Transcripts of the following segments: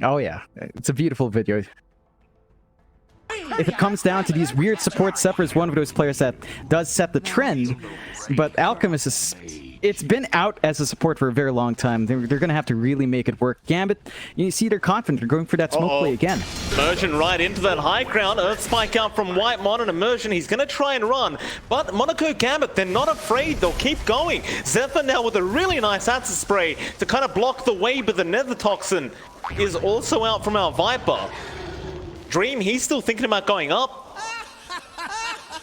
Oh yeah, it's a beautiful video. If it comes down to these weird supports, Zephyr is one of those players that does set the trend, but Alchemist is... It's been out as a support for a very long time. They're going to have to really make it work. Gambit, you see they're confident. They're going for that smoke play again. Immersion right into that high ground. Earth Spike out from Whitemon and Immersion. He's going to try and run. But Monaco Gambit, they're not afraid. They'll keep going. Zephyr now with a really nice acid spray to kind of block the way, but the Nether Toxin is also out from our Viper. Dream, he's still thinking about going up.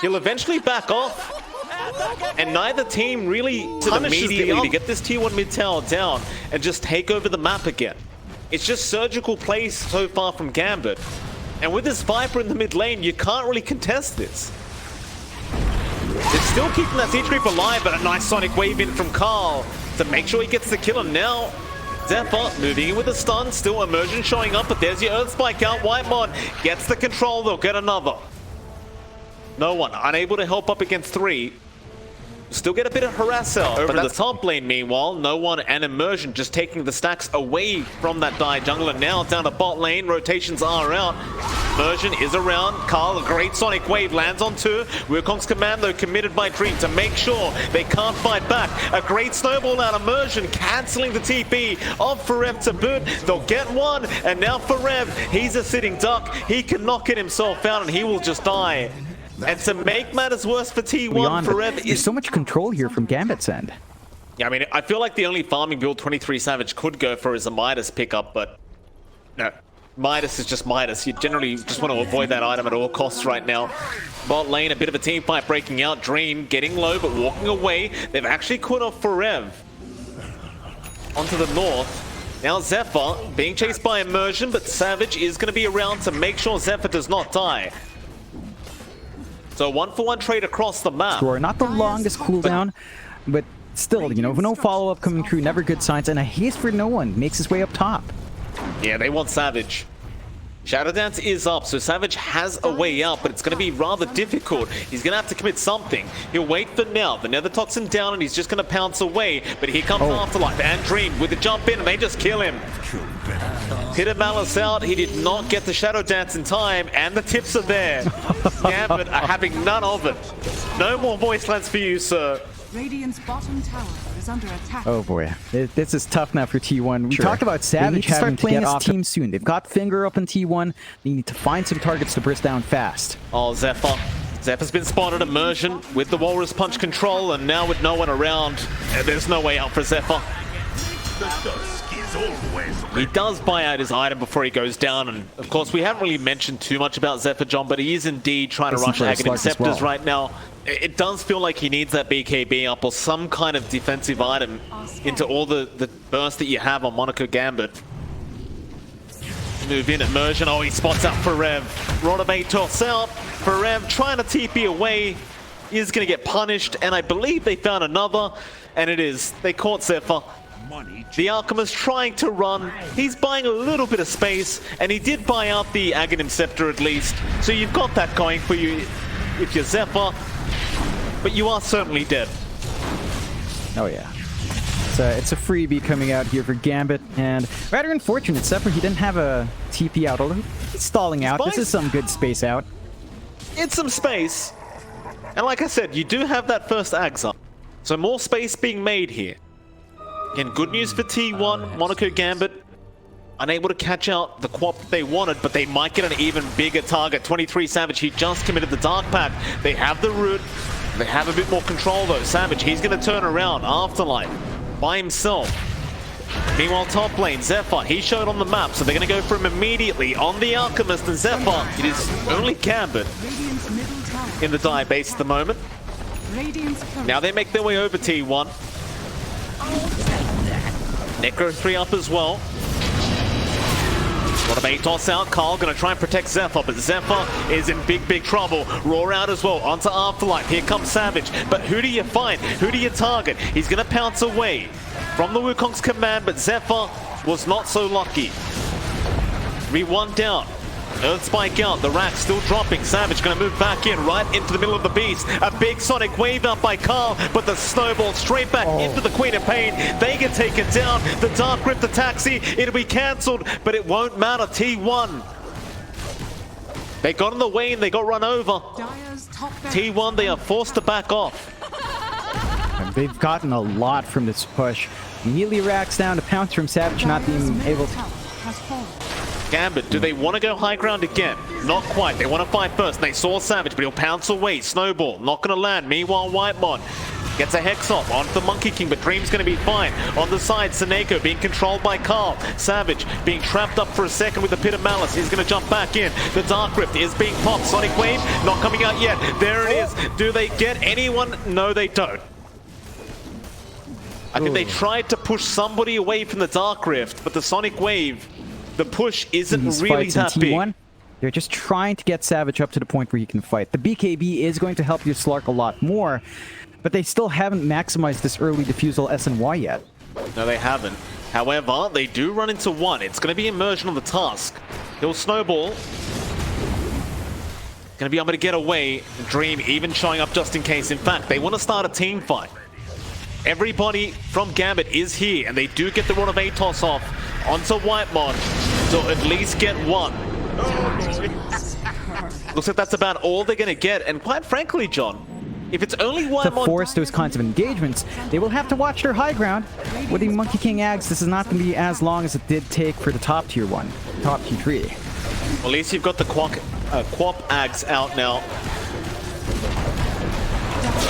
He'll eventually back off. And neither team really punishes immediately to get this tier 1 mid tower down and just take over the map again. It's just surgical plays so far from Gambit. And with this Viper in the mid lane, you can't really contest this. They're still keeping that siege creep alive, but a nice sonic wave in from Carl to make sure he gets the kill. And now Zephyr moving in with a stun, still Immersion showing up, but there's your Earth Spike out. Whitemon gets the control, they'll get another. No one, unable to help up against 3. Still get a bit of harass out over the top lane. Meanwhile, no one and Immersion just taking the stacks away from that die jungler. Now down to bot lane, rotations are out. Immersion is around. Carl, a great sonic wave lands on 2. Wukong's commando committed by Dream to make sure they can't fight back. A great snowball out. Immersion cancelling the TP of Forev to boot. They'll get one, and now Forev, he's a sitting duck. He can knock it himself out, and he will just die. And to make matters worse for T1, Forever there's so much control here from Gambit's end. Yeah, I mean, I feel like the only farming build 23 Savage could go for is a Midas pickup, but no. Midas is just Midas. You generally just want to avoid that item at all costs right now. Bot lane, a bit of a team fight breaking out. Dream getting low, but walking away. They've actually caught off Forev onto the north. Now Zephyr being chased by Immersion, but Savage is going to be around to make sure Zephyr does not die. So 1-for-1 trade across the map. Sure, not the longest cooldown, but still, you know, no follow-up coming through, never good signs, and a haste for no one makes his way up top. Yeah, they want Savage. Shadow Dance is up, so Savage has a way out, but it's going to be rather difficult. He's going to have to commit something. He'll wait for now. The Nether Toxin down, and he's just going to pounce away. But here comes Afterlife and Dream with the jump in, and they just kill him. Hit a Malice out. He did not get the Shadow Dance in time, and the tips are there. Gambit are having none of it. No more voice lines for you, sir. Radiant's bottom tower is under attack. Oh boy, this is tough now for T1. We talked about Savage having to get off team soon. They've got Finger up in T1. They need to find some targets to burst down fast. Oh, Zephyr. Zephyr's been spotted. Immersion with the Walrus Punch control, and now with no one around, there's no way out for Zephyr. He does buy out his item before he goes down, and of course we haven't really mentioned too much about Zephyr, John, but he is indeed trying to rush Aghanim Scepters right now. It does feel like he needs that BKB up or some kind of defensive item into all the burst that you have on Monaco Gambit. Move in Immersion. Oh, he spots out Forev. Rodabate toss out. Forev trying to TP away. Is going to get punished, and I believe they found another, and it is. They caught Zephyr. The Alchemist trying to run. He's buying a little bit of space, and he did buy out the Aghanim Scepter at least. So you've got that going for you if you're Zephyr, but you are certainly dead. Oh yeah. It's a freebie coming out here for Gambit, and rather unfortunate. Zephyr, he didn't have a TP out, although he's stalling out. This is some good space out. It's some space. And like I said, you do have that first Ags up. So more space being made here. Again, good news for T1, Monaco Gambit. Unable to catch out the quap they wanted, but they might get an even bigger target. 23 Savage, he just committed the Dark Pact. They have the root. They have a bit more control though. Savage, he's going to turn around. Afterlife by himself. Meanwhile, top lane, Zephyr, he showed on the map, so they're going to go for him immediately on the Alchemist and Zephyr. It is only Gambit in the die base at the moment. Now they make their way over T1. Necro 3 up as well. Got a bait toss out. Carl going to try and protect Zephyr, but Zephyr is in big trouble. Roar out as well onto Afterlife. Here comes Savage, but who do you find? Who do you target? He's going to pounce away from the Wukong's command, but Zephyr was not so lucky. 3-1 down. Earth Spike out, the rack still dropping. Savage gonna move back in, right into the middle of the beast. A big Sonic Wave out by Carl, but the snowball straight back into the Queen of Pain. They get taken down. The Dark Rift, the taxi, it'll be cancelled, but it won't matter. T1. They got in the way and they got run over. T1, they are forced to back off. And they've gotten a lot from this push. Melee racks down, a pounce from Savage not being able to... Gambit, do they want to go high ground again? Not quite. They want to fight first. They saw Savage, but he'll pounce away. Snowball, not going to land. Meanwhile, Whitemon gets a Hex off onto the Monkey King, but Dream's going to be fine. On the side, Seneko being controlled by Carl. Savage being trapped up for a second with the Pit of Malice. He's going to jump back in. The Dark Rift is being popped. Sonic Wave not coming out yet. There it is. Do they get anyone? No, they don't. I think they tried to push somebody away from the Dark Rift, but the Sonic Wave, the push isn't really that big. They're just trying to get Savage up to the point where he can fight. The BKB is going to help your Slark a lot more, but they still haven't maximized this early defusal SNY yet. No, they haven't. However, they do run into one. It's going to be Immersion on the Tusk. He'll Snowball. Going to be able to get away. Dream even showing up just in case. In fact, they want to start a team fight. Everybody from Gambit is here, and they do get the run of Atos off onto Whitemon to at least get one. Looks like that's about all they're going to get, and quite frankly, John, if it's only Whitemon... To force those kinds of engagements, they will have to watch their high ground. With the Monkey King Ags, this is not going to be as long as it did take for the top tier 1, top tier 3. Well, at least you've got the Quap Ags out now.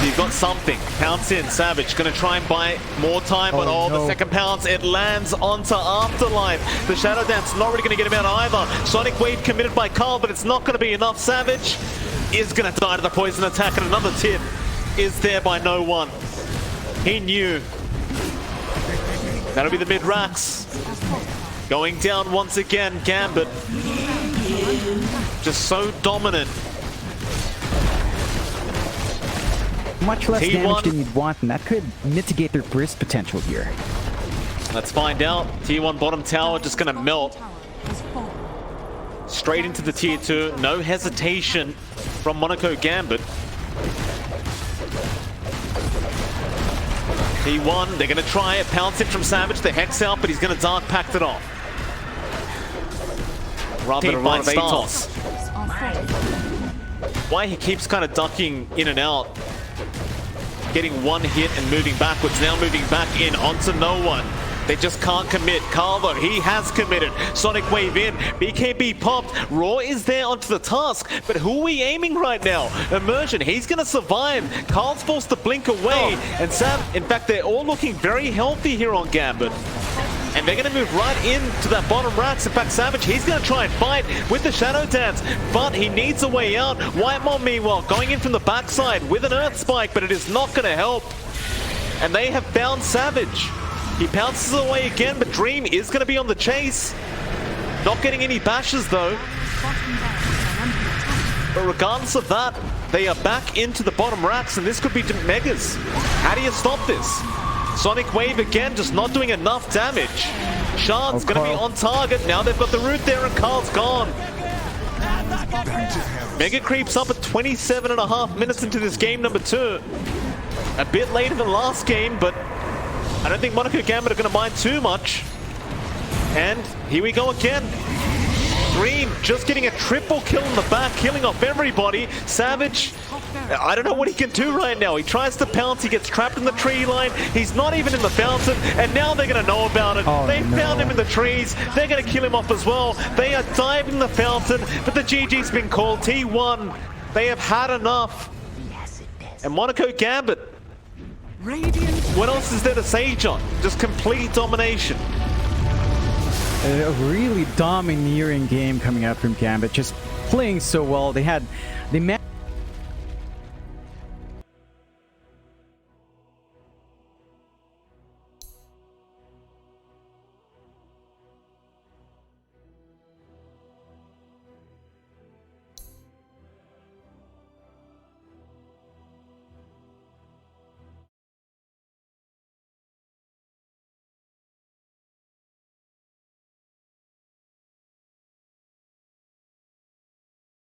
You've got something. Pounce in. Savage gonna try and buy more time, but the second pounce, it lands onto Afterlife. The Shadow Dance not really gonna get him out either. Sonic Wave committed by Carl, but it's not gonna be enough. Savage is gonna die to the poison attack, and another tip is there by no one. He knew. That'll be the mid-racks. Going down once again, Gambit. Just so dominant. Much less damage than you'd want, and that could mitigate their burst potential here. Let's find out. Tier 1 bottom tower just gonna melt. Straight into the Tier 2. No hesitation from Monaco Gambit. T1, they're gonna try it. Pounce in from Savage. The Hex out, but he's gonna Dark Pact it off. Rather than a lot of Atos. Why he keeps kind of ducking in and out. Getting one hit and moving backwards. Now moving back in onto no one. They just can't commit. Carl, though, he has committed. Sonic Wave in. BKB popped. Raw is there onto the Tusk. But who are we aiming right now? Immersion, he's going to survive. Carl's forced to blink away. And Sam, in fact, they're all looking very healthy here on Gambit. And they're going to move right into that bottom racks. In fact, Savage, he's going to try and fight with the Shadow Dance, but he needs a way out. Whitemon, meanwhile, going in from the backside with an Earth Spike, but it is not going to help. And they have found Savage. He pounces away again, but Dream is going to be on the chase. Not getting any bashes, though. But regardless of that, they are back into the bottom racks, and this could be Megas. How do you stop this? Sonic Wave again, just not doing enough damage. Shan's going to be on target. Now they've got the root there, and Carl's gone. Mega creeps up at 27.5 minutes into this game number 2. A bit later than last game, but I don't think Monaco Gambit are going to mind too much. And here we go again. Dream just getting a triple kill in the back, killing off everybody. Savage, I don't know what he can do right now. He tries to pounce, he gets trapped in the tree line. He's not even in the fountain, and now they're going to know about it. They found him in the trees. They're going to kill him off as well. They are diving the fountain, but the GG's been called. T1, they have had enough. And Monaco Gambit, what else is there to say, John? Just complete domination. A really domineering game coming out from Gambit, just playing so well. They